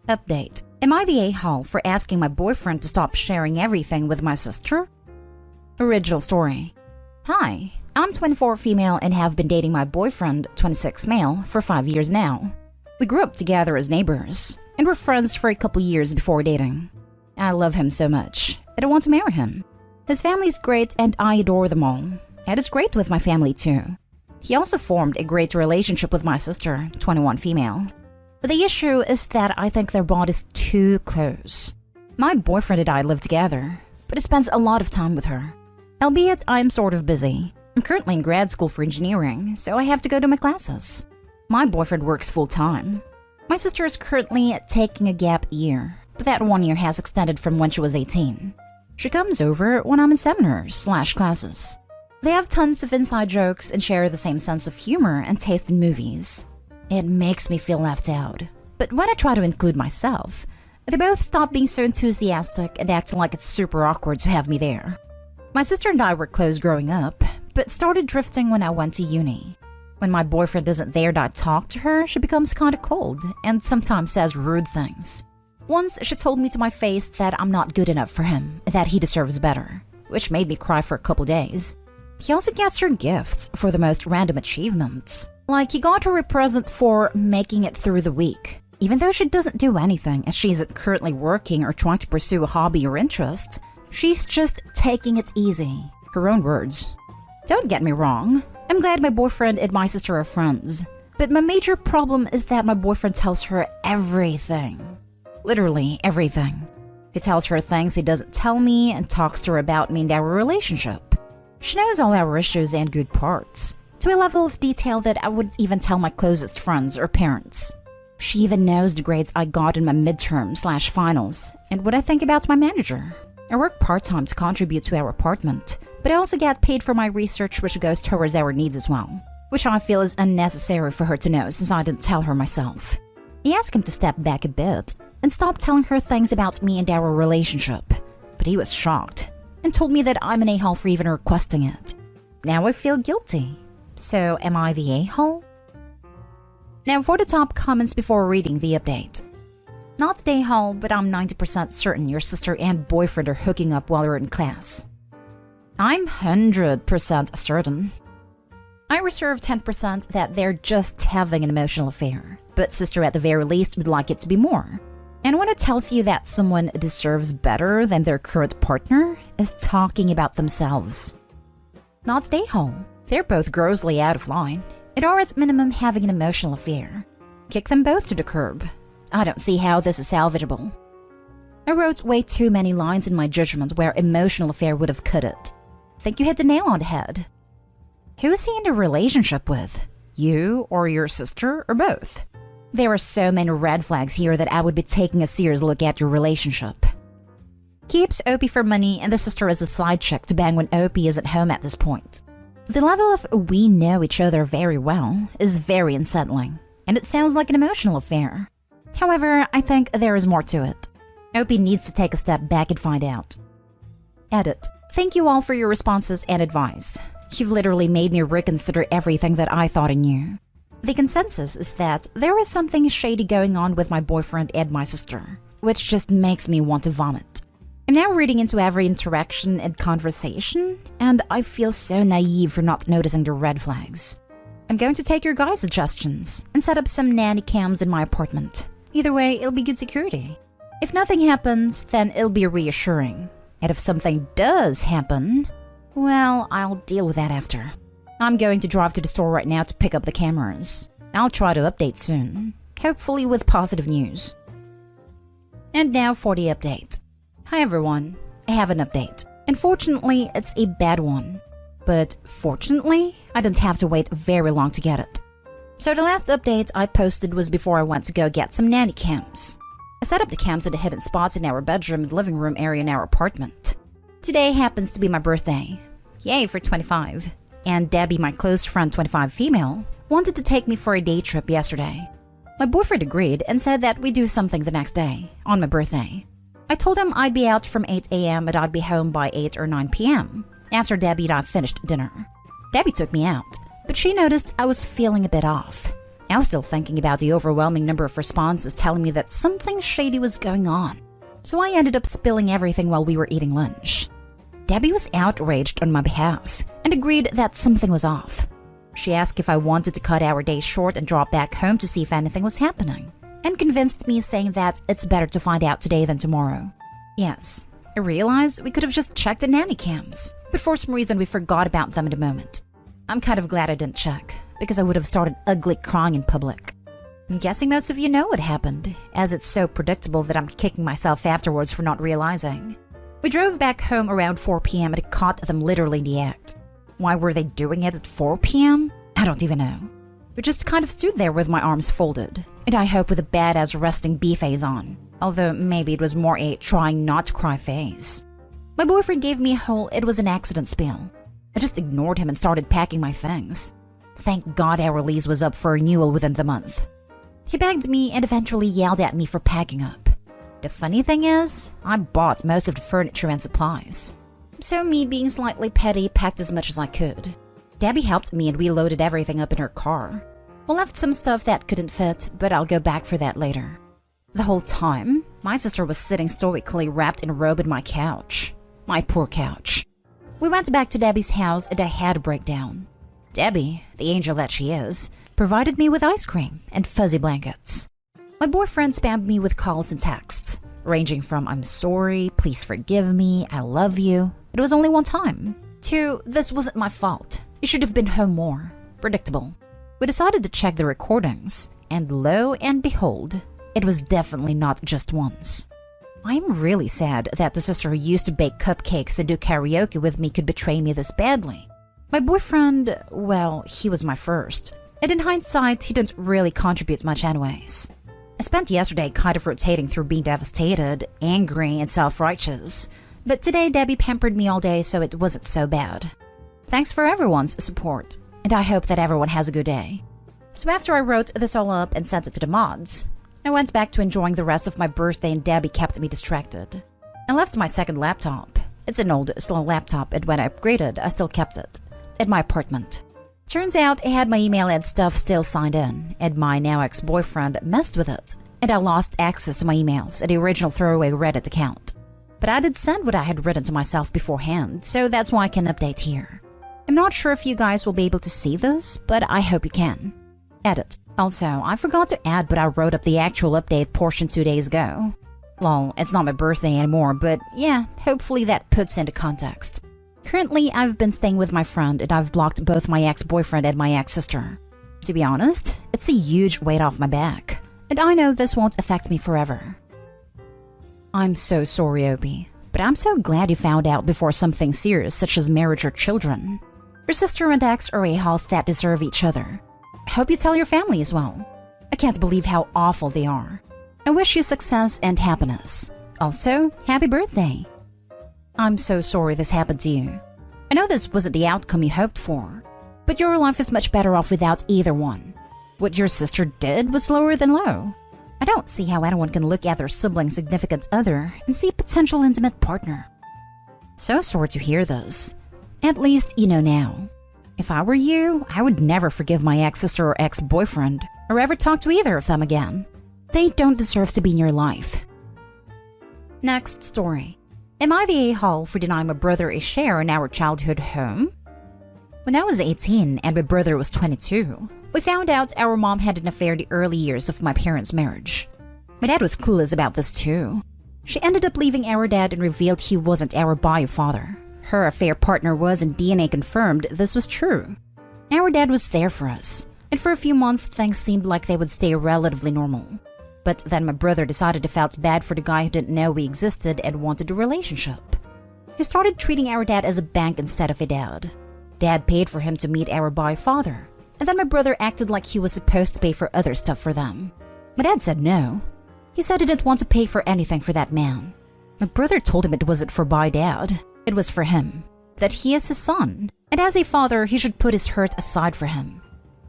Update. Am I the a-hole for asking my boyfriend to stop sharing everything with my sister? Original story. Hi, I'm 24 female and have been dating my boyfriend, 26 male, for 5 years now. We grew up together as neighbors and were friends for a couple years before dating. I love him so much, and I want to marry him. His family's great and I adore them all, and it's great with my family too. He also formed a great relationship with my sister, 21 female. But the issue is that I think their bond is too close. My boyfriend and I live together, but he spends a lot of time with her. Albeit I'm sort of busy. I'm currently in grad school for engineering, so I have to go to my classes. My boyfriend works full-time. My sister is currently taking a gap year, but that 1 year has extended from when she was 18. She comes over when I'm in seminars/classes. They have tons of inside jokes and share the same sense of humor and taste in movies. It makes me feel left out. But when I try to include myself, they both stop being so enthusiastic and acting like it's super awkward to have me there. My sister and I were close growing up, but started drifting when I went to uni. When my boyfriend isn't there and I talk to her, she becomes kinda cold and sometimes says rude things. Once she told me to my face that I'm not good enough for him, that he deserves better, which made me cry for a couple days. He also gets her gifts for the most random achievements. Like he got her a present for making it through the week, even though she doesn't do anything as she isn't currently working or trying to pursue a hobby or interest. She's just taking it easy. Her own words. Don't get me wrong, I'm glad my boyfriend and my sister are friends. But my major problem is that my boyfriend tells her everything. Literally everything. He tells her things he doesn't tell me and talks to her about me and our relationship. She knows all our issues and good parts, to a level of detail that I wouldn't even tell my closest friends or parents. She even knows the grades I got in my midterm/finals and what I think about my manager. I work part-time to contribute to our apartment, but I also get paid for my research, which goes towards our needs as well, which I feel is unnecessary for her to know since I didn't tell her myself. I asked him to step back a bit and stop telling her things about me and our relationship, but he was shocked and told me that I'm an a-hole for even requesting it. Now I feel guilty. So am I the a-hole? Now for the top comments before reading the update. Not the a-hole, but I'm 90% certain your sister and boyfriend are hooking up while you're in class. I'm 100% certain. I reserve 10% that they're just having an emotional affair, but sister at the very least would like it to be more. And when it tells you that someone deserves better than their current partner is talking about themselves. Not the a-hole. They're both grossly out of line, and are at minimum having an emotional affair. Kick them both to the curb. I don't see how this is salvageable. I wrote way too many lines in my judgment where emotional affair would have cut it. Think you hit the nail on the head. Who is he in a relationship with? You or your sister or both? There are so many red flags here that I would be taking a serious look at your relationship. Keeps OP for money and the sister is a side chick to bang when OP is at home at this point. The level of we know each other very well is very unsettling, and it sounds like an emotional affair. However, I think there is more to it. OP needs to take a step back and find out. Edit. Thank you all for your responses and advice. You've literally made me reconsider everything that I thought I knew. The consensus is that there is something shady going on with my boyfriend and my sister, which just makes me want to vomit. I'm now reading into every interaction and conversation, and I feel so naive for not noticing the red flags. I'm going to take your guys' suggestions and set up some nanny cams in my apartment. Either way, it'll be good security. If nothing happens, then it'll be reassuring. And if something does happen, well, I'll deal with that after. I'm going to drive to the store right now to pick up the cameras. I'll try to update soon, hopefully with positive news. And now for the update. Hi everyone, I have an update. Unfortunately, it's a bad one. But fortunately, I didn't have to wait very long to get it. So the last update I posted was before I went to go get some nanny cams. I set up the cams at the hidden spots in our bedroom and living room area in our apartment. Today happens to be my birthday. Yay for 25. And Debbie, my close friend 25 female, wanted to take me for a day trip yesterday. My boyfriend agreed and said that we do something the next day, on my birthday. I told him I'd be out from 8 a.m. and I'd be home by 8 or 9 p.m. after Debbie and I finished dinner. Debbie took me out, but she noticed I was feeling a bit off. I was still thinking about the overwhelming number of responses telling me that something shady was going on, so I ended up spilling everything while we were eating lunch. Debbie was outraged on my behalf and agreed that something was off. She asked if I wanted to cut our day short and drop back home to see if anything was happening, and convinced me, saying that it's better to find out today than tomorrow. Yes, I realized we could have just checked the nanny cams, but for some reason we forgot about them in a moment. I'm kind of glad I didn't check, because I would have started ugly crying in public. I'm guessing most of you know what happened, as it's so predictable that I'm kicking myself afterwards for not realizing. We drove back home around 4 p.m. and caught them literally in the act. Why were they doing it at 4 p.m.? I don't even know. We just kind of stood there with my arms folded, and I hope with a badass resting bee face on, although maybe it was more a trying not to cry face. My boyfriend gave me a whole "it was an accident" spiel. I just ignored him and started packing my things. Thank God our lease was up for renewal within the month. He begged me and eventually yelled at me for packing up. The funny thing is, I bought most of the furniture and supplies. So me, being slightly petty, packed as much as I could. Debbie helped me and we loaded everything up in her car. We left some stuff that couldn't fit, but I'll go back for that later. The whole time, my sister was sitting stoically wrapped in a robe in my couch. My poor couch. We went back to Debbie's house and I had a breakdown. Debbie, the angel that she is, provided me with ice cream and fuzzy blankets. My boyfriend spammed me with calls and texts, ranging from "I'm sorry," "please forgive me," "I love you." It was only one time, to "this wasn't my fault, you should have been home more." Predictable. We decided to check the recordings, and lo and behold, it was definitely not just once. I'm really sad that the sister who used to bake cupcakes and do karaoke with me could betray me this badly. My boyfriend, well, he was my first, and in hindsight, he didn't really contribute much anyways. I spent yesterday kind of rotating through being devastated, angry, and self-righteous, but today Debbie pampered me all day, so it wasn't so bad. Thanks for everyone's support, and I hope that everyone has a good day. So after I wrote this all up and sent it to the mods, I went back to enjoying the rest of my birthday and Debbie kept me distracted. I left my second laptop. It's an old, slow laptop, and when I upgraded, I still kept it at my apartment. Turns out I had my email and stuff still signed in, and my now ex-boyfriend messed with it, and I lost access to my emails and the original throwaway Reddit account. But I did send what I had written to myself beforehand, so that's why I can update here. I'm not sure if you guys will be able to see this, but I hope you can. Edit. Also, I forgot to add, but I wrote up the actual update portion 2 days ago. Lol, it's not my birthday anymore, but yeah, hopefully that puts into context. Currently, I've been staying with my friend and I've blocked both my ex-boyfriend and my ex-sister. To be honest, it's a huge weight off my back, and I know this won't affect me forever. I'm so sorry, Opie, but I'm so glad you found out before something serious such as marriage or children. Your sister and ex are a-holes that deserve each other. I hope you tell your family as well. I can't believe how awful they are. I wish you success and happiness. Also, happy birthday. I'm so sorry this happened to you. I know this wasn't the outcome you hoped for, but your life is much better off without either one. What your sister did was lower than low. I don't see how anyone can look at their sibling's significant other and see a potential intimate partner. So sorry to hear this. At least you know now. If I were you, I would never forgive my ex-sister or ex-boyfriend, or ever talk to either of them again. They don't deserve to be in your life. Next story. Am I the a-hole for denying my brother a share in our childhood home? When I was 18 and my brother was 22, we found out our mom had an affair the early years of my parents' marriage. My dad was clueless about this too. She ended up leaving our dad and revealed he wasn't our bio father. Her affair partner was, and DNA confirmed this was true. Our dad was there for us, and for a few months things seemed like they would stay relatively normal. But then my brother decided he felt bad for the guy who didn't know we existed and wanted a relationship. He started treating our dad as a bank instead of a dad. Dad paid for him to meet our bio father, and then my brother acted like he was supposed to pay for other stuff for them. My dad said no. He said he didn't want to pay for anything for that man. My brother told him it wasn't for bio dad, it was for him. That he is his son, and as a father he should put his hurt aside for him.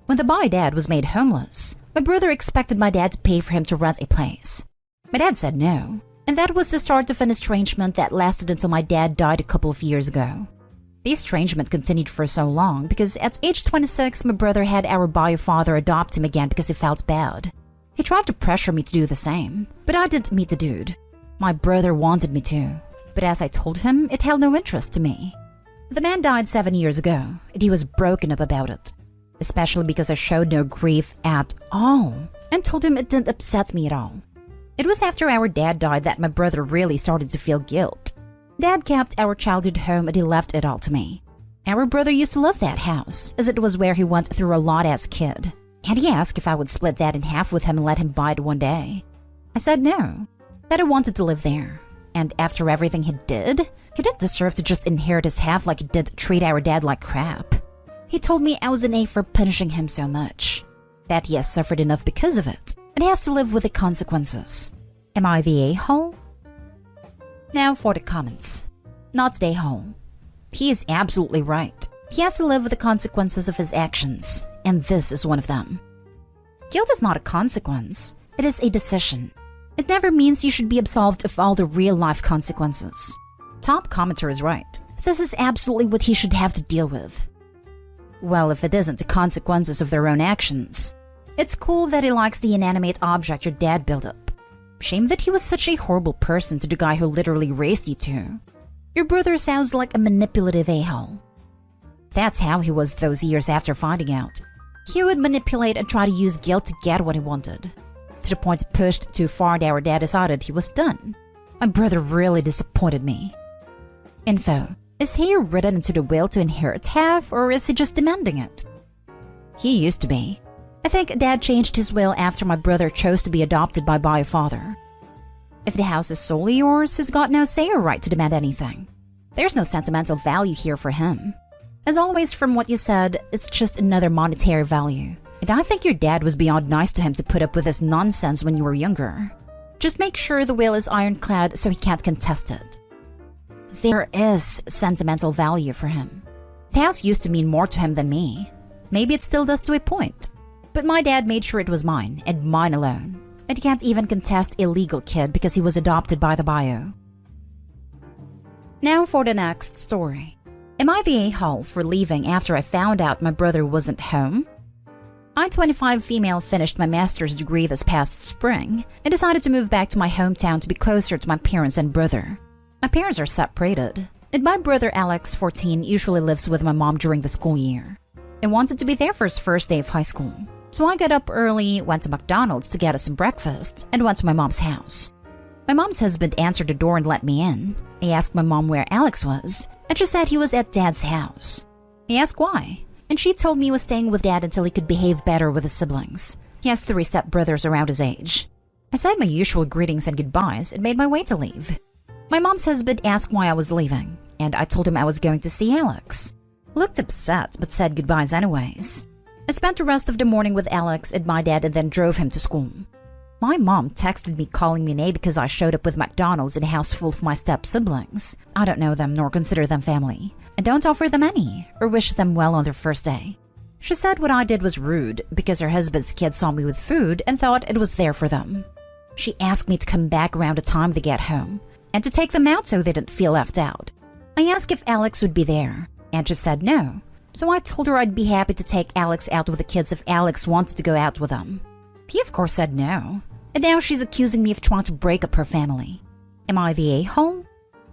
When the bio dad was made homeless, my brother expected my dad to pay for him to rent a place. My dad said no, and that was the start of an estrangement that lasted until my dad died a couple of years ago. The estrangement continued for so long because at age 26, my brother had our bio father adopt him again because he felt bad. He tried to pressure me to do the same, but I didn't meet the dude. My brother wanted me to, but as I told him, it held no interest to me. The man died 7 years ago, and he was broken up about it, especially because I showed no grief at all and told him it didn't upset me at all. It was after our dad died that my brother really started to feel guilt. Dad kept our childhood home and he left it all to me. Our brother used to love that house, as it was where he went through a lot as a kid, and he asked if I would split that in half with him and let him buy it one day. I said no, that I wanted to live there, and after everything he didn't deserve to just inherit his half like he did treat our dad like crap. He told me I was an A for punishing him so much, that he has suffered enough because of it, and he has to live with the consequences. Am I the a-hole? Now for the comments. Not the a-hole. He is absolutely right. He has to live with the consequences of his actions, and this is one of them. Guilt is not a consequence, it is a decision. It never means you should be absolved of all the real-life consequences. Top commenter is right. This is absolutely what he should have to deal with. Well, if it isn't the consequences of their own actions. It's cool that he likes the inanimate object your dad built up. Shame that he was such a horrible person to the guy who literally raised you two. Your brother sounds like a manipulative a-hole. That's how he was those years after finding out. He would manipulate and try to use guilt to get what he wanted. To the point it pushed too far and our dad decided he was done. My brother really disappointed me. Info. Is he written into the will to inherit half, or is he just demanding it? He used to be. I think Dad changed his will after my brother chose to be adopted by bio father. If the house is solely yours, he's got no say or right to demand anything. There's no sentimental value here for him. As always, from what you said, it's just another monetary value. And I think your dad was beyond nice to him to put up with this nonsense when you were younger. Just make sure the will is ironclad so he can't contest it. There is sentimental value for him. The house used to mean more to him than me. Maybe it still does to a point. But my dad made sure it was mine, and mine alone. And he can't even contest a legal kid because he was adopted by the bio. Now for the next story. Am I the a-hole for leaving after I found out my brother wasn't home? I, 25 female, finished my master's degree this past spring and decided to move back to my hometown to be closer to my parents and brother. My parents are separated, and my brother Alex, 14, usually lives with my mom during the school year. I wanted to be there for his first day of high school. So I got up early, went to McDonald's to get us some breakfast, and went to my mom's house. My mom's husband answered the door and let me in. I asked my mom where Alex was, and she said he was at Dad's house. I asked why, and she told me he was staying with Dad until he could behave better with his siblings. He has 3 stepbrothers around his age. I said my usual greetings and goodbyes and made my way to leave. My mom's husband asked why I was leaving, and I told him I was going to see Alex. Looked upset, but said goodbyes anyways. I spent the rest of the morning with Alex and my dad and then drove him to school. My mom texted me calling me an A because I showed up with McDonald's in a house full of my step-siblings. I don't know them nor consider them family. I don't offer them any or wish them well on their first day. She said what I did was rude because her husband's kids saw me with food and thought it was there for them. She asked me to come back around the time they get home and to take them out so they didn't feel left out. I asked if Alex would be there, and she said no. So I told her I'd be happy to take Alex out with the kids if Alex wanted to go out with them. He of course said no. And now she's accusing me of trying to break up her family. Am I the a-hole?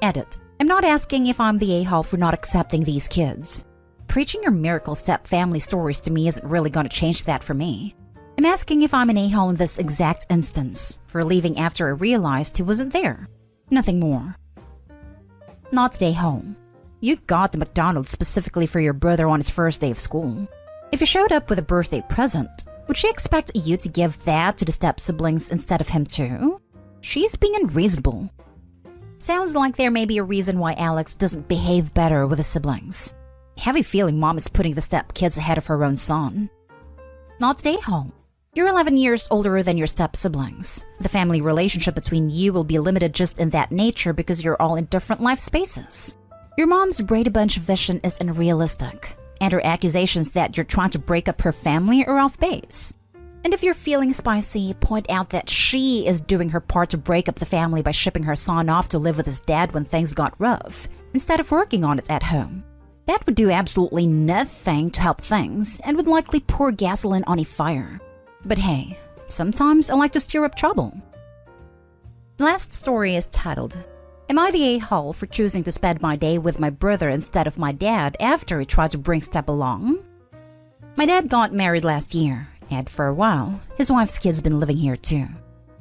Edit. I'm not asking if I'm the a-hole for not accepting these kids. Preaching your miracle step family stories to me isn't really going to change that for me. I'm asking if I'm an a-hole in this exact instance, for leaving after I realized he wasn't there. Nothing more. Not the a-hole. You got the McDonald's specifically for your brother on his first day of school. If you showed up with a birthday present, would she expect you to give that to the step-siblings instead of him too? She's being unreasonable. Sounds like there may be a reason why Alex doesn't behave better with his siblings. I have a feeling Mom is putting the step-kids ahead of her own son. Not the a-hole. You're 11 years older than your step-siblings. The family relationship between you will be limited just in that nature because you're all in different life spaces. Your mom's Brady Bunch vision is unrealistic, and her accusations that you're trying to break up her family are off base. And if you're feeling spicy, point out that she is doing her part to break up the family by shipping her son off to live with his dad when things got rough, instead of working on it at home. Dad would do absolutely nothing to help things and would likely pour gasoline on a fire. But hey, sometimes I like to stir up trouble. The last story is titled, Am I the a-hole for choosing to spend my day with my brother instead of my dad after he tried to bring Step along? My dad got married last year, and for a while, his wife's kids been living here too.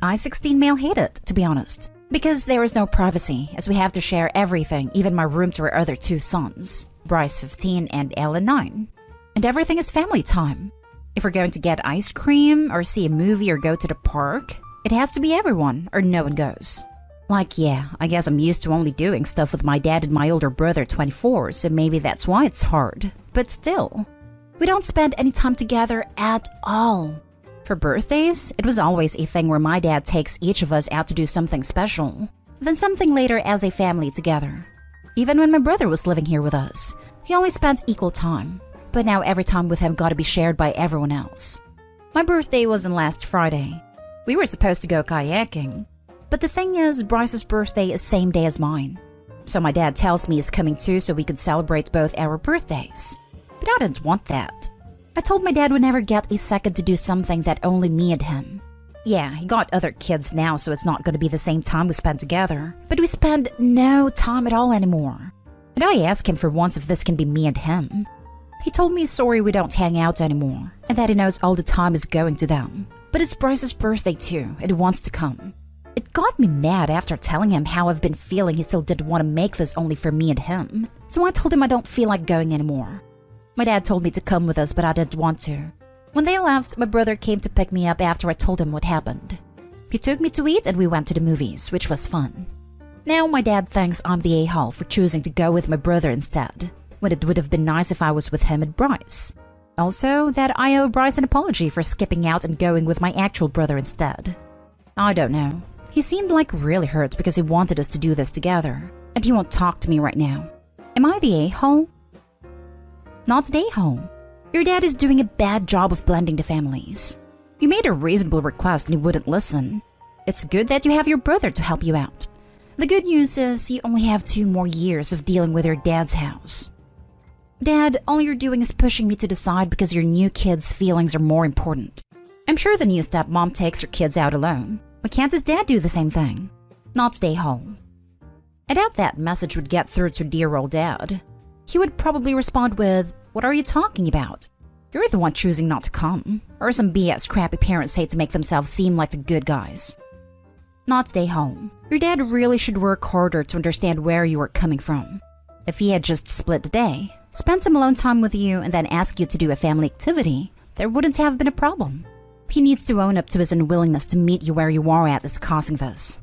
I, 16 male, hate it, to be honest, because there is no privacy as we have to share everything, even my room to our other two sons, Bryce 15 and Ellen 9. And everything is family time. If we're going to get ice cream or see a movie or go to the park, it has to be everyone or no one goes. Like, yeah, I guess I'm used to only doing stuff with my dad and my older brother 24, so maybe that's why it's hard. But still, we don't spend any time together at all. For birthdays, it was always a thing where my dad takes each of us out to do something special, then something later as a family together. Even when my brother was living here with us, he always spent equal time, but now every time with him gotta be shared by everyone else. My birthday wasn't last Friday. We were supposed to go kayaking, but the thing is, Bryce's birthday is same day as mine. So my dad tells me he's coming too so we could celebrate both our birthdays. But I didn't want that. I told my dad we'd never get a second to do something that only me and him. Yeah, he got other kids now, so it's not going to be the same time we spend together. But we spend no time at all anymore. And I asked him for once if this can be me and him. He told me he's sorry we don't hang out anymore, and that he knows all the time is going to them. But it's Bryce's birthday too, and he wants to come. It got me mad after telling him how I've been feeling he still didn't want to make this only for me and him. So I told him I don't feel like going anymore. My dad told me to come with us, but I didn't want to. When they left, my brother came to pick me up after I told him what happened. He took me to eat and we went to the movies, which was fun. Now my dad thinks I'm the a-hole for choosing to go with my brother instead, when it would have been nice if I was with him and Bryce. Also, that I owe Bryce an apology for skipping out and going with my actual brother instead. I don't know. He seemed like really hurt because he wanted us to do this together, and he won't talk to me right now. Am I the a-hole? Not the a-hole. Your dad is doing a bad job of blending the families. You made a reasonable request and he wouldn't listen. It's good that you have your brother to help you out. The good news is you only have 2 more years of dealing with your dad's house. Dad, all you're doing is pushing me to the side because your new kid's feelings are more important. I'm sure the new stepmom takes her kids out alone. But can't his dad do the same thing? Not stay home. I doubt that message would get through to dear old dad. He would probably respond with, "What are you talking about? You're the one choosing not to come." Or some BS crappy parents say to make themselves seem like the good guys. Not stay home. Your dad really should work harder to understand where you are coming from. If he had just split the day, spent some alone time with you, and then asked you to do a family activity, there wouldn't have been a problem. He needs to own up to his unwillingness to meet you where you are at is causing this.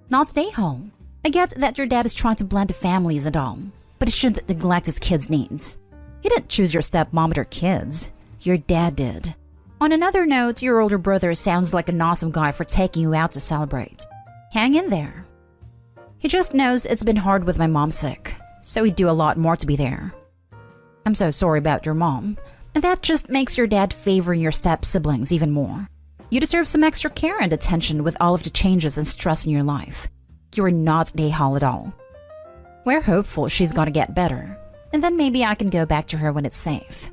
Not stay home. I get that your dad is trying to blend the families and all, but he shouldn't neglect his kids' needs. He didn't choose your stepmom or kids. Your dad did. On another note, your older brother sounds like an awesome guy for taking you out to celebrate. Hang in there. He just knows it's been hard with my mom sick, so he'd do a lot more to be there. I'm so sorry about your mom. And that just makes your dad favoring your step-siblings even more. You deserve some extra care and attention with all of the changes and stress in your life. You are not an a-hole at all. We're hopeful she's gonna get better, and then maybe I can go back to her when it's safe.